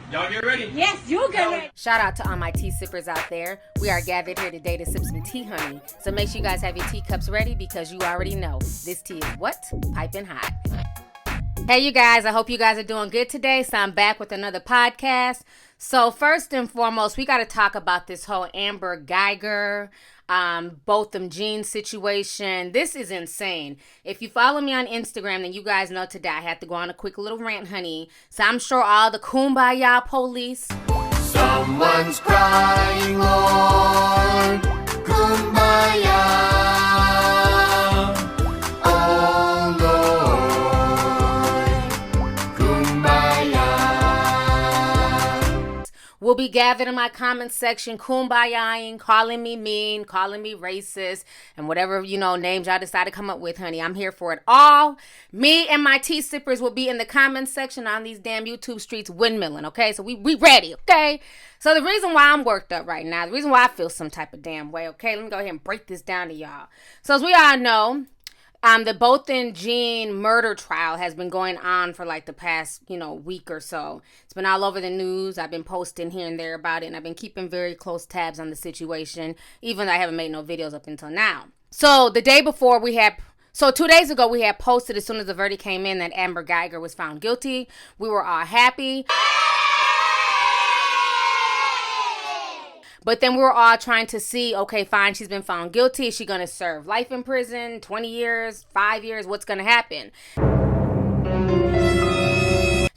Y'all get ready? Yes, you get ready. Shout out to all my tea sippers out there. We are gathered here today to sip some tea, honey. So make sure you guys have your teacups ready because you already know this tea is what? Piping hot. Hey, you guys. I hope you guys are doing good today. So I'm back with another podcast. So first and foremost, we got to talk about this whole Amber Geiger, Bothem Jean situation. This is insane. If you follow me on Instagram, then you guys know today I had to go on a quick little rant, honey. So I'm sure all the kumbaya police. Someone's crying, Lord, kumbaya. Oh, Lord, kumbaya. Will be gathered in my comment section, kumbayaing, calling me mean, calling me racist, and whatever, names y'all decide to come up with, honey. I'm here for it all. Me and my tea sippers will be in the comment section on these damn YouTube streets windmilling, okay? So we ready, okay? So the reason why I'm worked up right now, the reason why I feel some type of damn way, okay? Let me go ahead and break this down to y'all. So as we all know, the Bothem Jean murder trial has been going on for like the past, week or so. It's been all over the news. I've been posting here and there about it, and I've been keeping very close tabs on the situation, even though I haven't made no videos up until now. So 2 days ago, we had posted as soon as the verdict came in that Amber Geiger was found guilty. We were all happy. But then we were all trying to see, okay, fine, she's been found guilty. Is she going to serve life in prison, 20 years, 5 years? What's going to happen?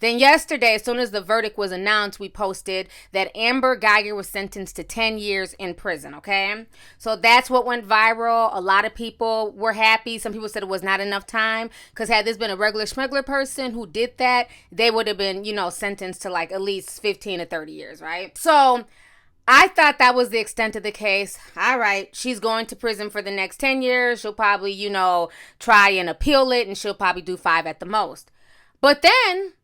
Then yesterday, as soon as the verdict was announced, we posted that Amber Geiger was sentenced to 10 years in prison, okay? So that's what went viral. A lot of people were happy. Some people said it was not enough time because had this been a regular smuggler person who did that, they would have been, sentenced to like at least 15 to 30 years, right? So I thought that was the extent of the case. All right, she's going to prison for the next 10 years. She'll probably, try and appeal it, and she'll probably do 5 at the most. But then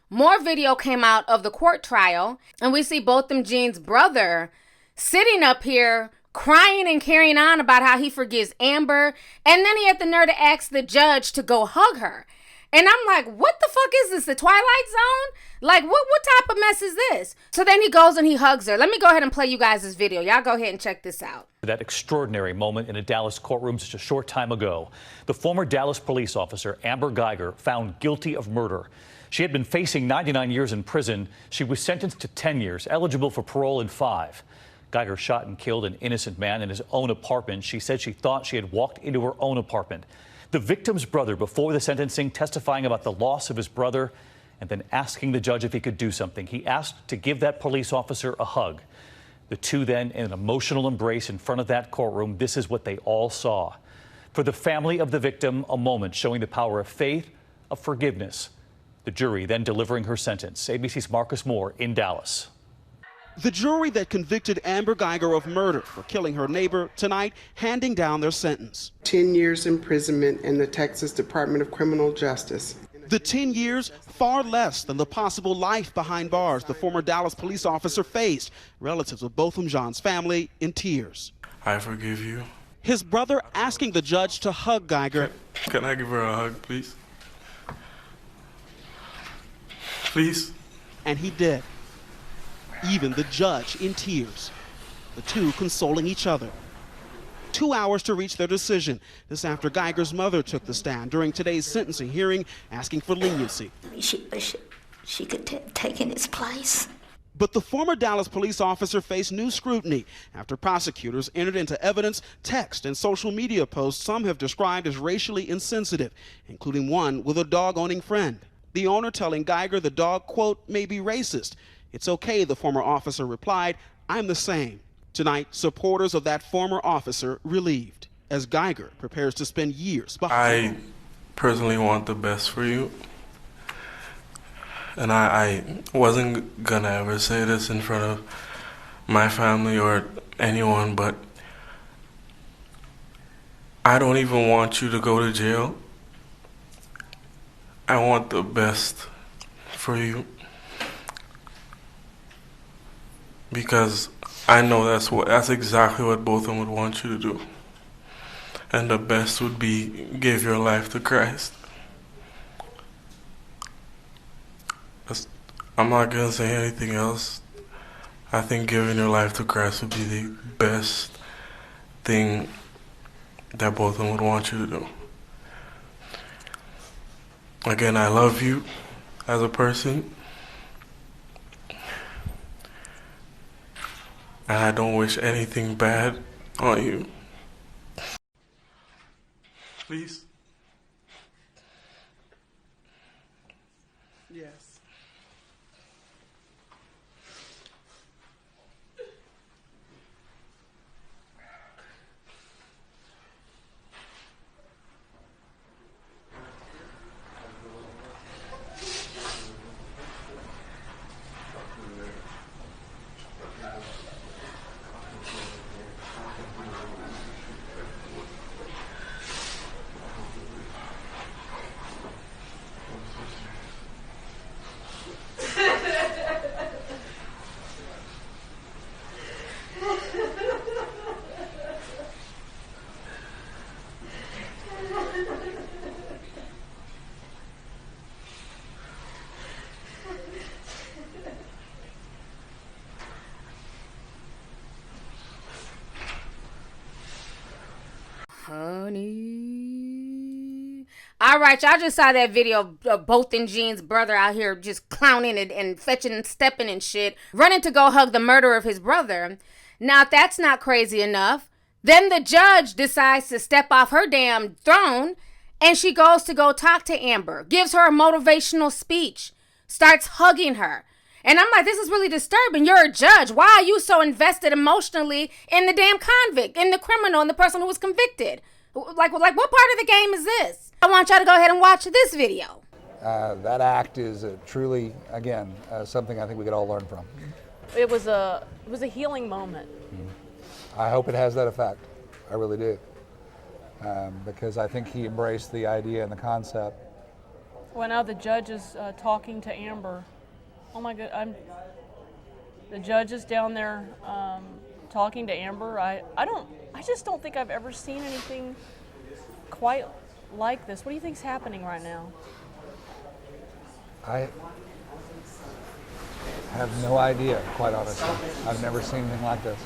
more video came out of the court trial, and we see Bothem Jean's brother sitting up here crying and carrying on about how he forgives Amber, and then he had the nerve to ask the judge to go hug her. And I'm like, what the fuck is this, the Twilight Zone? Like, what type of mess is this? So then he goes and he hugs her. Let me go ahead and play you guys this video. Y'all go ahead and check this out. That extraordinary moment in a Dallas courtroom just a short time ago. The former Dallas police officer, Amber Geiger, found guilty of murder. She had been facing 99 years in prison. She was sentenced to 10 years, eligible for parole in 5. Geiger shot and killed an innocent man in his own apartment. She said she thought she had walked into her own apartment. The victim's brother, before the sentencing, testifying about the loss of his brother and then asking the judge if he could do something. He asked to give that police officer a hug. The two then, in an emotional embrace in front of that courtroom, this is what they all saw. For the family of the victim, a moment showing the power of faith, of forgiveness. The jury then delivering her sentence. ABC's Marcus Moore in Dallas. The jury that convicted Amber Geiger of murder for killing her neighbor tonight handing down their sentence. 10 years imprisonment in the Texas Department of Criminal Justice. The 10 years, far less than the possible life behind bars the former Dallas police officer faced. Relatives of Bothem Jean's family in tears. I forgive you. His brother asking the judge to hug Geiger. Can I give her a hug, please? Please? And he did. Even the judge in tears. The two consoling each other. 2 hours to reach their decision. This after Geiger's mother took the stand during today's sentencing hearing, asking for leniency. She could have taken his place. But the former Dallas police officer faced new scrutiny after prosecutors entered into evidence, text, and social media posts some have described as racially insensitive, including one with a dog-owning friend. The owner telling Geiger the dog, quote, may be racist. It's okay, the former officer replied, I'm the same. Tonight, supporters of that former officer relieved as Geiger prepares to spend years behind. I personally want the best for you. And I wasn't gonna ever say this in front of my family or anyone, but I don't even want you to go to jail. I want the best for you. Because I know that's exactly what both of them would want you to do. And the best would be give your life to Christ. I'm not going to say anything else. I think giving your life to Christ would be the best thing that both of them would want you to do. Again, I love you as a person, and I don't wish anything bad on you. Please. Yes. Honey. All right, y'all just saw that video of Bothem Jean's brother out here just clowning and fetching and stepping and shit, running to go hug the murderer of his brother. Now, if that's not crazy enough, then the judge decides to step off her damn throne, and she goes to go talk to Amber, gives her a motivational speech, starts hugging her. And I'm like, this is really disturbing. You're a judge. Why are you so invested emotionally in the damn convict, in the criminal, and the person who was convicted? Like what part of the game is this? I want y'all to go ahead and watch this video. That act is truly, again, something I think we could all learn from. It was a healing moment. I hope it has that effect. I really do. Because I think he embraced the idea and the concept. Well, now the judge is talking to Amber. Oh my God, the judge is down there talking to Amber. I just don't think I've ever seen anything quite like this. What do you think's happening right now? I have no idea, quite honestly. I've never seen anything like this.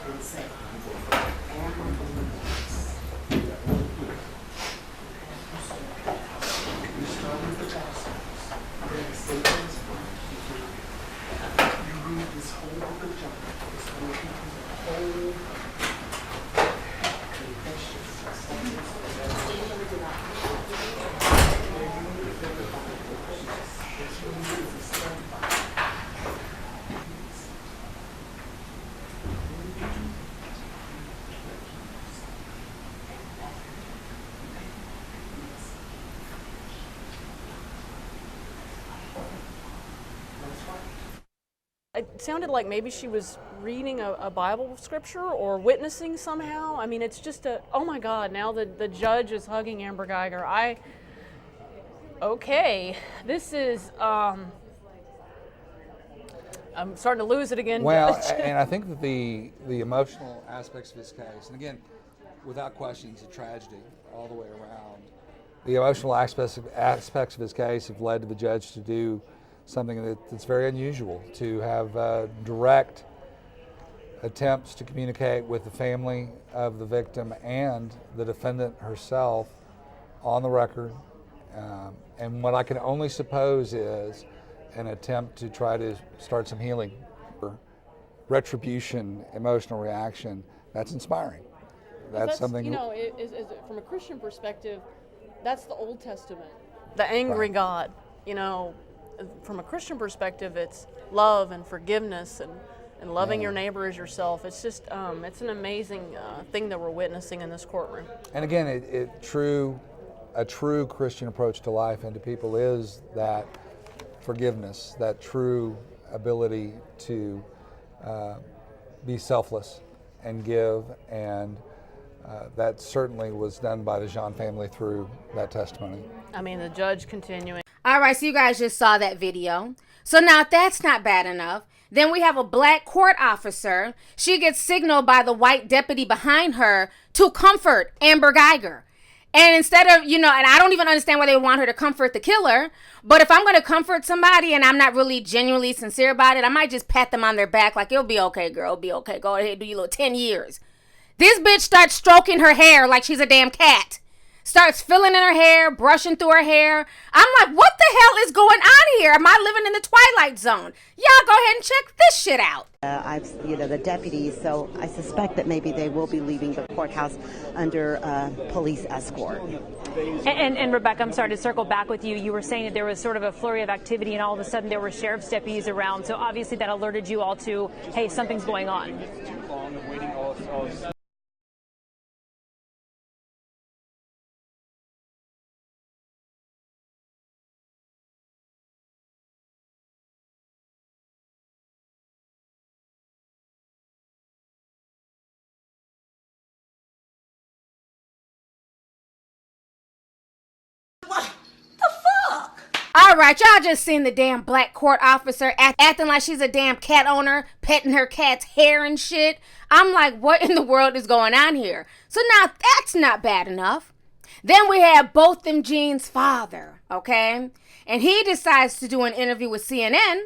It sounded like maybe she was reading a Bible scripture or witnessing somehow. I mean, it's just oh my God, now the judge is hugging Amber Geiger. Okay, this is, I'm starting to lose it again. Well, and I think that the emotional aspects of this case, and again, without question, it's a tragedy all the way around. The emotional aspects of his case have led to the judge to do something that's very unusual, to have direct attempts to communicate with the family of the victim and the defendant herself on the record, and what I can only suppose is an attempt to try to start some healing. Retribution, emotional reaction, that's inspiring. That's something, you know, from a Christian perspective, that's the Old Testament, the angry God. You know, from a Christian perspective, it's love and forgiveness and loving your neighbor as yourself. It's just, it's an amazing thing that we're witnessing in this courtroom. And again, a true Christian approach to life and to people is that forgiveness, that true ability to be selfless and give, and that certainly was done by the Jean family through that testimony. I mean, the judge continuing. All right, so you guys just saw that video. So now if that's not bad enough, then we have a black court officer. She gets signaled by the white deputy behind her to comfort Amber Geiger. And instead of, and I don't even understand why they would want her to comfort the killer. But if I'm going to comfort somebody and I'm not really genuinely sincere about it, I might just pat them on their back like, it'll be okay, girl. It'll be okay. Go ahead, do your little 10 years. This bitch starts stroking her hair like she's a damn cat. Starts filling in her hair, brushing through her hair. I'm like, what the hell is going on here? Am I living in the Twilight Zone? Y'all go ahead and check this shit out. The deputies, so I suspect that maybe they will be leaving the courthouse under police escort. And Rebecca, I'm sorry to circle back with you. You were saying that there was sort of a flurry of activity and all of a sudden there were sheriff's deputies around. So obviously that alerted you all to, hey, something's going on. All right, y'all just seen the damn black court officer acting like she's a damn cat owner, petting her cat's hair and shit. I'm like, what in the world is going on here? So now that's not bad enough. Then we have Bothem Jean's father, okay? And he decides to do an interview with CNN,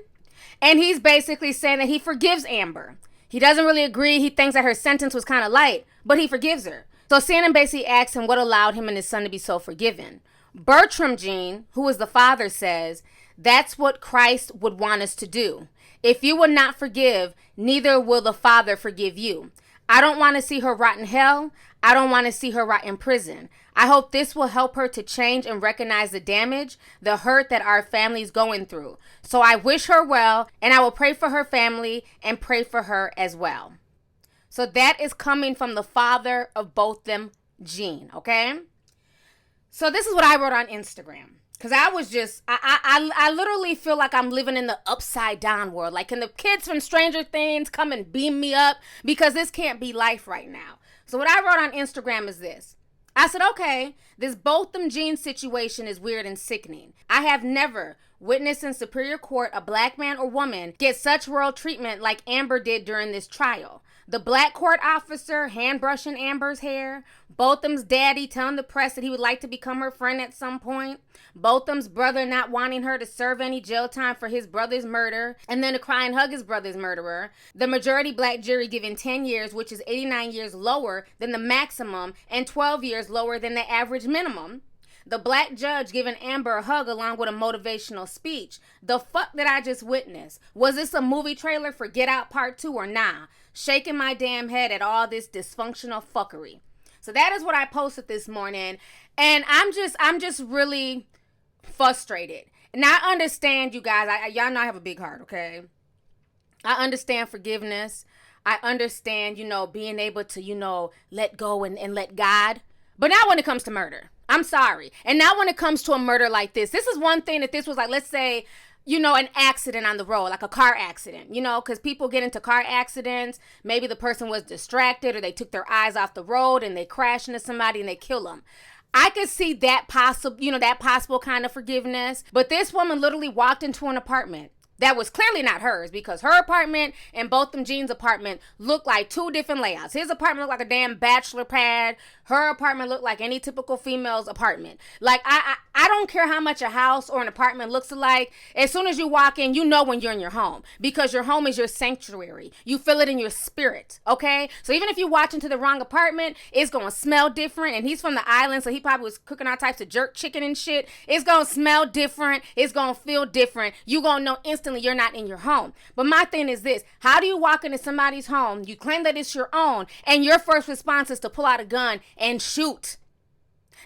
and he's basically saying that he forgives Amber. He doesn't really agree. He thinks that her sentence was kind of light, but he forgives her. So CNN basically asks him what allowed him and his son to be so forgiven. Bothem Jean, who is the father, says, that's what Christ would want us to do. If you will not forgive, neither will the Father forgive you. I don't want to see her rot in hell. I don't want to see her rot in prison. I hope this will help her to change and recognize the damage, the hurt that our family is going through. So I wish her well, and I will pray for her family and pray for her as well. So that is coming from the father of Bothem Jean, okay? So this is what I wrote on Instagram. Because I was just, I literally feel like I'm living in the upside down world. Like, can the kids from Stranger Things come and beam me up? Because this can't be life right now. So what I wrote on Instagram is this. I said, okay, this Bothem Jean situation is weird and sickening. I have never witnessed in Superior Court a black man or woman get such royal treatment like Amber did during this trial. The black court officer hand brushing Amber's hair. Bothem's daddy telling the press that he would like to become her friend at some point. Bothem's brother not wanting her to serve any jail time for his brother's murder and then to cry and hug his brother's murderer. The majority black jury giving 10 years, which is 89 years lower than the maximum and 12 years lower than the average minimum. The black judge giving Amber a hug along with a motivational speech. The fuck did I just witness? Was this a movie trailer for Get Out Part 2 or nah? Shaking my damn head at all this dysfunctional fuckery. So that is what I posted this morning. And I'm just really frustrated. And I understand, you guys, y'all know I have a big heart, okay? I understand forgiveness. I understand, being able to, let go and let God. But not when it comes to murder. I'm sorry. And not when it comes to a murder like this. This is one thing that this was like, let's say, an accident on the road, like a car accident, because people get into car accidents. Maybe the person was distracted or they took their eyes off the road and they crash into somebody and they kill them. I could see that possible kind of forgiveness. But this woman literally walked into an apartment that was clearly not hers, because her apartment and Bothem Jean's apartment looked like two different layouts. His apartment looked like a damn bachelor pad. Her apartment looked like any typical female's apartment. Like, I don't care how much a house or an apartment looks alike. As soon as you walk in, you know when you're in your home, because your home is your sanctuary. You feel it in your spirit, okay? So even if you walk into the wrong apartment, it's going to smell different. And he's from the island, so he probably was cooking all types of jerk chicken and shit. It's going to smell different. It's going to feel different. You're going to know instantly you're not in your home. But my thing is this: how do you walk into somebody's home, you claim that it's your own, and your first response is to pull out a gun and shoot?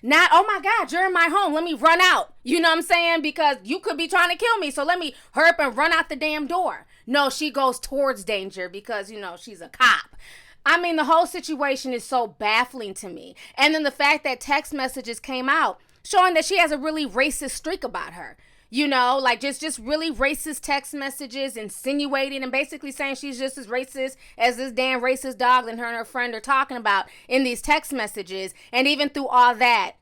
Not, oh my God, you're in my home, let me run out. You know what I'm saying? Because you could be trying to kill me, so let me hurry up and run out the damn door. No, she goes towards danger because, she's a cop. I mean, the whole situation is so baffling to me. And then the fact that text messages came out showing that she has a really racist streak about her. Like just really racist text messages, insinuating and basically saying she's just as racist as this damn racist dog that her and her friend are talking about in these text messages. And even through all that,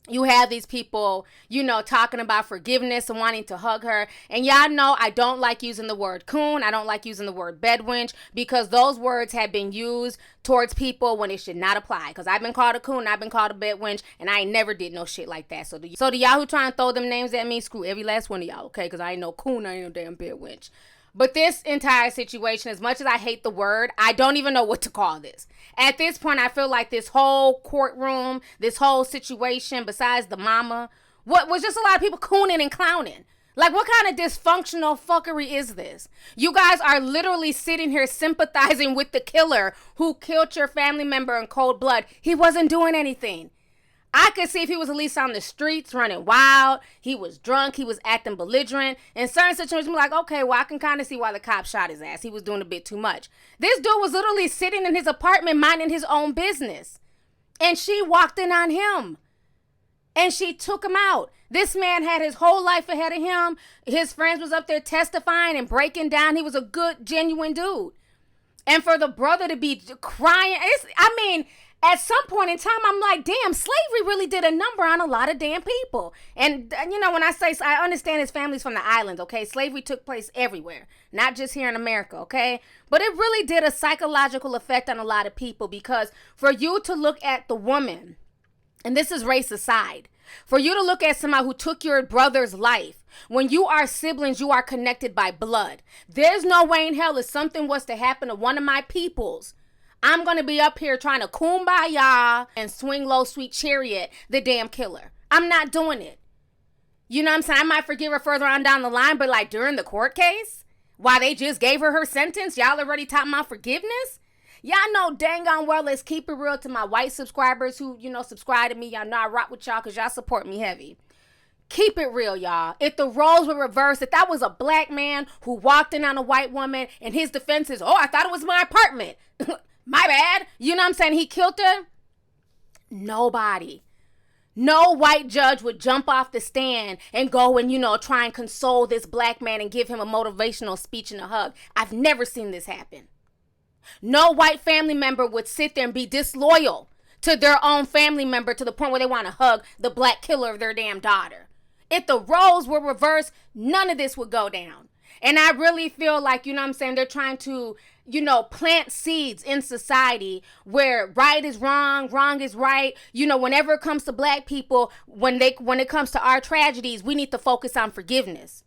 You have these people, talking about forgiveness and wanting to hug her. And y'all know I don't like using the word coon. I don't like using the word bedwench, because those words have been used towards people when it should not apply. Because I've been called a coon, I've been called a bedwench, and I ain't never did no shit like that. So the y'all who try and throw them names at me, screw every last one of y'all, okay? Because I ain't no coon, I ain't no damn bedwench. But this entire situation, as much as I hate the word, I don't even know what to call this. At this point, I feel like this whole courtroom, this whole situation, besides the mama, what was just a lot of people cooning and clowning. Like, what kind of dysfunctional fuckery is this? You guys are literally sitting here sympathizing with the killer who killed your family member in cold blood. He wasn't doing anything. I could see if he was at least on the streets running wild, he was drunk, he was acting belligerent. In certain situations, I'm like, okay, well, I can kind of see why the cop shot his ass. He was doing a bit too much. This dude was literally sitting in his apartment minding his own business. And she walked in on him. And she took him out. This man had his whole life ahead of him. His friends was up there testifying and breaking down. He was a good, genuine dude. And for the brother to be crying, at some point in time, I'm like, damn, slavery really did a number on a lot of damn people. And, when I say, I understand his family's from the islands, okay? Slavery took place everywhere, not just here in America, okay? But it really did a psychological effect on a lot of people, because for you to look at the woman, and this is race aside, for you to look at somebody who took your brother's life, when you are siblings, you are connected by blood. There's no way in hell if something was to happen to one of my peoples, I'm going to be up here trying to kumbaya and swing low, sweet chariot the damn killer. I'm not doing it. You know what I'm saying? I might forgive her further on down the line, but like during the court case, while they just gave her sentence, y'all already talking about forgiveness? Y'all know dang on well, let's keep it real to my white subscribers who, subscribe to me. Y'all know I rock with y'all because y'all support me heavy. Keep it real, y'all. If the roles were reversed, if that was a black man who walked in on a white woman and his defense is, oh, I thought it was my apartment. My bad. You know what I'm saying? He killed her. Nobody. No white judge would jump off the stand and go and, try and console this black man and give him a motivational speech and a hug. I've never seen this happen. No white family member would sit there and be disloyal to their own family member to the point where they want to hug the black killer of their damn daughter. If the roles were reversed, none of this would go down. And I really feel like, they're trying to, plant seeds in society where right is wrong is right. Whenever it comes to black people, when it comes to our tragedies, we need to focus on forgiveness.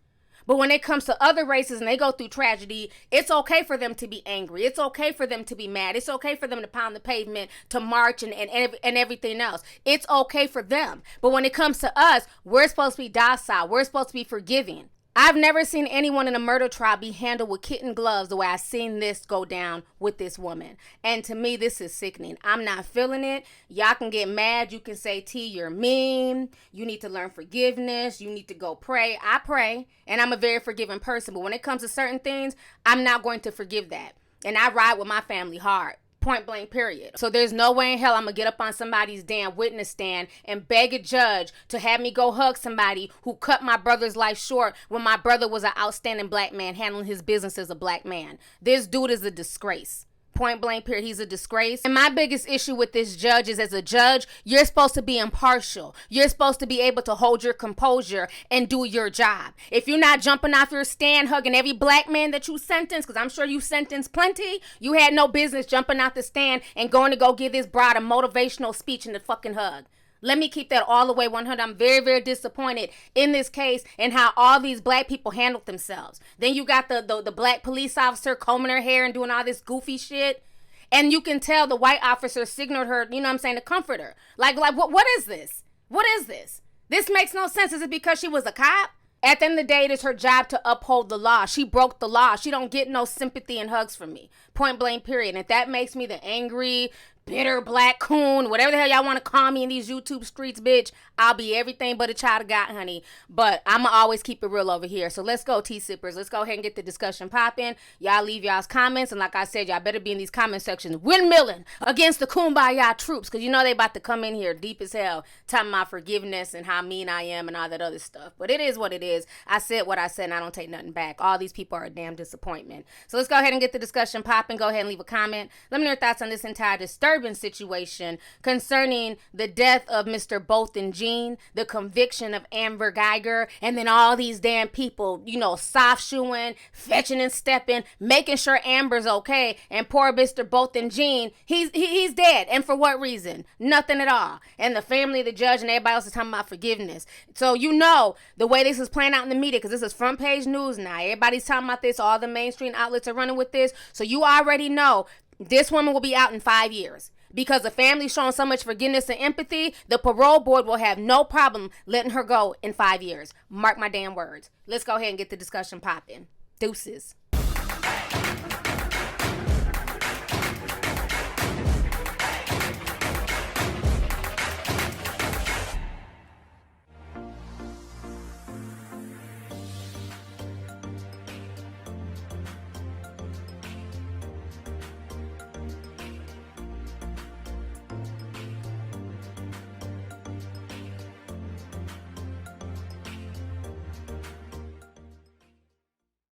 But when it comes to other races and they go through tragedy, it's okay for them to be angry. It's okay for them to be mad. It's okay for them to pound the pavement, to march and everything else. It's okay for them. But when it comes to us, we're supposed to be docile. We're supposed to be forgiving. I've never seen anyone in a murder trial be handled with kitten gloves the way I've seen this go down with this woman. And to me, this is sickening. I'm not feeling it. Y'all can get mad. You can say, T, you're mean. You need to learn forgiveness. You need to go pray. I pray, and I'm a very forgiving person. But when it comes to certain things, I'm not going to forgive that. And I ride with my family hard. Point blank, period. So there's no way in hell I'm gonna get up on somebody's damn witness stand and beg a judge to have me go hug somebody who cut my brother's life short when my brother was an outstanding black man handling his business as a black man. This dude is a disgrace. Point blank, period. He's a disgrace. And my biggest issue with this judge is, as a judge, you're supposed to be impartial. You're supposed to be able to hold your composure and do your job. If you're not jumping off your stand, hugging every black man that you sentenced, because I'm sure you sentenced plenty, you had no business jumping off the stand and going to go give this broad a motivational speech and a fucking hug. Let me keep that all the way 100. I'm very, very disappointed in this case and how all these black people handled themselves. Then you got the black police officer combing her hair and doing all this goofy shit. And you can tell the white officer signaled her, to comfort her. Like what is this? What is this? This makes no sense. Is it because she was a cop? At the end of the day, it is her job to uphold the law. She broke the law. She don't get no sympathy and hugs from me. Point blank, period. And if that makes me the angry, bitter black coon, whatever the hell y'all want to call me in these YouTube streets, bitch, I'll be everything but a child of God, honey. But I'ma always keep it real over here. So let's go, tea sippers. Let's go ahead and get the discussion popping. Y'all leave y'all's comments, and like I said, y'all better be in these comment sections windmilling against the kumbaya troops, because they about to come in here deep as hell talking about forgiveness and how mean I am and all that other stuff. But it is what it is. I said what I said, and I don't take nothing back. All these people are a damn disappointment. So let's go ahead and get the discussion popping. Go ahead and leave a comment. Let me know your thoughts on this entire disturbing disturbing situation concerning the death of Mr. Bothem Jean, the conviction of Amber Geiger, and then all these damn people, you know, soft shoeing, fetching and stepping, making sure Amber's okay, and poor Mr. Bothem Jean, he's dead. And for what reason? Nothing at all. And the family, the judge, and everybody else is talking about forgiveness. So you know the way this is playing out in the media, because this is front page news now. Everybody's talking about this. All the mainstream outlets are running with this. So you already know this woman will be out in 5 years. Because the family's showing so much forgiveness and empathy, the parole board will have no problem letting her go in 5 years. Mark my damn words. Let's go ahead and get the discussion popping. Deuces.